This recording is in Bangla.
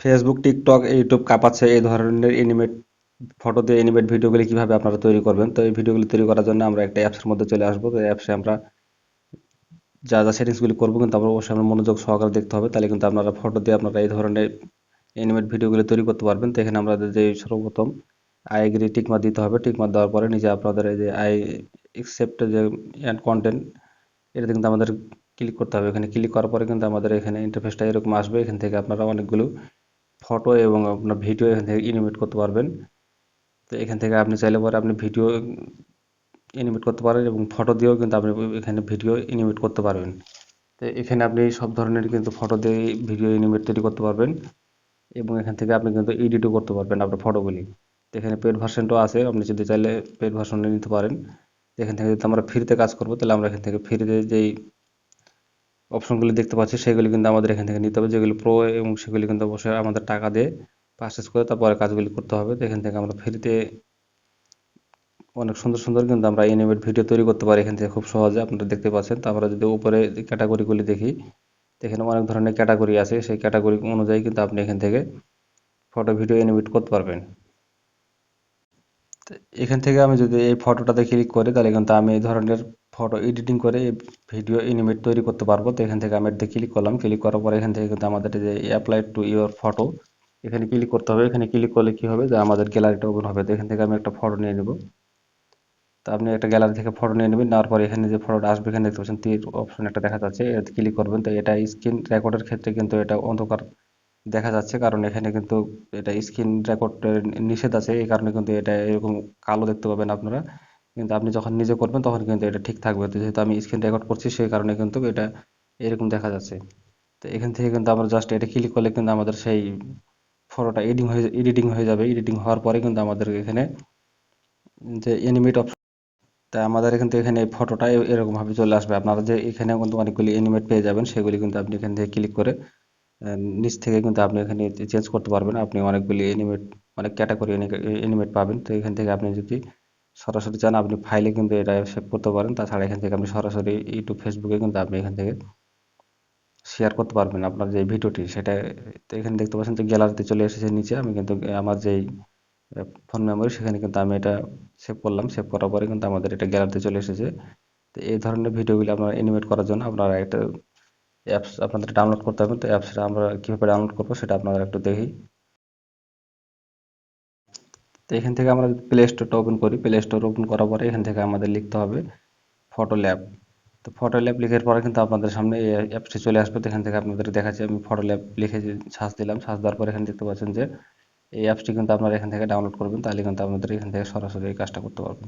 ফেসবুক, টিকটক, ইউটিউব কাঁপাচ্ছে এই ধরনের এনিমেট ফটো দিয়ে এনিমেট ভিডিওগুলি কিভাবে আপনারা তৈরি করবেন। তো এই ভিডিওগুলি তৈরি করার জন্য আমরা একটা অ্যাপসের মধ্যে চলে আসবো। তো অ্যাপসে আমরা যা যা সেটিংসগুলি করবো কিন্তু আমরা অবশ্যই আমরা মনোযোগ সহকারে দেখতে হবে, তাহলে কিন্তু আপনারা ফটো দিয়ে আপনারা এই ধরনের অ্যানিমেট ভিডিওগুলো তৈরি করতে পারবেন। তো এখানে আমাদের যে সর্বপ্রথম আই এগ্রি টিকমার্ক দিতে হবে। টিকমার্ক দেওয়ার পরে নিজে আপনাদের এই যে আই অ্যাকসেপ্ট যে অ্যান্ড কন্টেন্ট, এটাতে কিন্তু আমাদের ক্লিক করতে হবে। এখানে ক্লিক করার পরে কিন্তু আমাদের এখানে ইন্টারফেসটা এরকম আসবে। এখান থেকে আপনারা অনেকগুলো ফটো এবং আপনার ভিডিও এখান থেকে এনিমেট করতে পারবেন। তো এখান থেকে আপনি চাইলে পরে আপনি ভিডিও এনিমেট করতে পারেন এবং ফটো দিয়েও কিন্তু আপনি এখানে ভিডিও এনিমেট করতে পারবেন। তো এখানে আপনি সব ধরনের কিন্তু ফটো দিয়ে ভিডিও এনিমেট তৈরি করতে পারবেন এবং এখান থেকে আপনি কিন্তু এডিটও করতে পারবেন আপনার ফটোগুলি। তো এখানে পেড ভার্সনটাও আছে, আপনি যদি চাইলে পেড ভার্সন নিতে পারেন। এখান থেকে যদি আমরা ফ্রিতে কাজ করবো তাহলে আমরা এখান থেকে ফ্রিতে যেই অপশনগুলি দেখতে পাচ্ছি সেগুলি কিন্তু আমাদের এখান থেকে নিতে হবে, যেগুলি প্রো এবং সেগুলি কিন্তু অবশ্যই আমাদের টাকা দিয়ে পারচেস করে তারপরে কাজগুলি করতে হবে। তো এখান থেকে আমরা ফ্রিতে অনেক সুন্দর সুন্দর কিন্তু আমরা অ্যানিমেট ভিডিও তৈরি করতে পারি এখান থেকে খুব সহজে, আপনারা দেখতে পাচ্ছেন। তো আমরা যদি উপরে ক্যাটাগরিগুলি দেখি, তো এখানে অনেক ধরনের ক্যাটাগরি আছে, সেই ক্যাটাগরি অনুযায়ী কিন্তু আপনি এখান থেকে ফটো ভিডিও অ্যানিমেট করতে পারবেন। তো এখান থেকে আমি যদি এই ফটোটাতে ক্লিক করি তাহলে কিন্তু আমি এই ধরনের ফটো এডিটিং করে ভিডিও অ্যানিমেট তৈরি করতে পারবো। তো এখান থেকে আমি এটাতে ক্লিক করলাম, ক্লিক করার পরে এখান থেকে কিন্তু আমাদের এই যে অ্যাপ্লাই টু ইওর ফটো, এখানে ক্লিক করতে হবে। এখানে ক্লিক করলে কি হবে যে আমাদের গ্যালারিটা ওপেন হবে। তো এখান থেকে আমি একটা ফটো নিয়ে নেব। তো আপনি একটা গ্যালারি থেকে ফটো নিয়ে নেবেন, নেওয়ার পরে এখানে যে ফটোটা আসবে এখানে দেখতে পাচ্ছেন তীর অপশন একটা দেখা যাচ্ছে, এটাতে ক্লিক করবেন। তো এটা স্ক্রিন রেকর্ডের ক্ষেত্রে কিন্তু এটা অন্ধকার দেখা যাচ্ছে, কারণ এখানে কিন্তু এটা স্ক্রিন রেকর্ডের নিষেধ আছে, এই কারণে কিন্তু এটা এরকম কালো দেখতে পাবেন আপনারা। কিন্তু আপনি যখন নিজে করবেন তখন কিন্তু এটা ঠিক থাকবে। তো যেহেতু আমি স্ক্রিন রেকর্ড করছি সেই কারণে কিন্তু এটা এরকম দেখা যাচ্ছে। তো এখান থেকে কিন্তু আমরা জাস্ট এটা ক্লিক করলে কিন্তু আমাদের সেই ফটোটা এডিটিং হয়ে যাবে। এডিটিং হওয়ার পরে কিন্তু আমাদের এখানে যে অ্যানিমেট, তাই আমাদের কিন্তু এখানে এই ফটোটা এরকম ভাবে চলে আসবে। আপনারা যে এখানে কিন্তু অনেকগুলি অ্যানিমেট পেয়ে যাবেন, সেগুলি কিন্তু আপনি এখান থেকে ক্লিক করে নিচ থেকে কিন্তু আপনি এখানে চেঞ্জ করতে পারবেন। আপনি অনেকগুলি অ্যানিমেট, অনেক ক্যাটাগরি অ্যানিমেট পাবেন। তো এখান থেকে আপনি যদি সরাসরি চান আপনি ফাইলে কিন্তু এটা সেভ করতে পারেন। তাছাড়া এখান থেকে আপনি সরাসরি ইউটিউব, ফেসবুকে কিন্তু আপনি এখান থেকে শেয়ার করতে পারবেন আপনার যে ভিডিওটি সেটা। তো এখানে দেখতে পাচ্ছেন যে গ্যালারিতে চলে এসেছে নিচে। আমি কিন্তু আমার যেই ফোন মেমোরি সেখানে কিন্তু আমি এটা সেভ করলাম, সেভ করার পরে কিন্তু আমাদের এটা গ্যালারিতে চলে এসেছে। তো এই ধরনের ভিডিওগুলো আপনারা অ্যানিমেট করার জন্য আপনারা একটা অ্যাপস আপনাদের ডাউনলোড করতে হবে। তো অ্যাপসটা আমরা কীভাবে ডাউনলোড করবো সেটা আপনারা একটু দেখি। তো এখান থেকে আমরা প্লে স্টোরটা ওপেন করি। প্লে স্টোর ওপেন করার পরে এখান থেকে আমাদের লিখতে হবে ফটো ল্যাব। তো ফটো ল্যাব লিখার পরে কিন্তু আপনাদের সামনে এই অ্যাপসটি চলে আসবে। তো এখান থেকে আপনাদের দেখাচ্ছে, আমি ফটো ল্যাব লিখে সার্চ দিলাম, সার্চ দেওয়ার পরে এখানে দেখতে পাচ্ছেন যে এই অ্যাপসটি কিন্তু আপনারা এখান থেকে ডাউনলোড করবেন, তাহলে কিন্তু আপনাদের এখান থেকে সরাসরি এই কাজটা করতে পারবেন।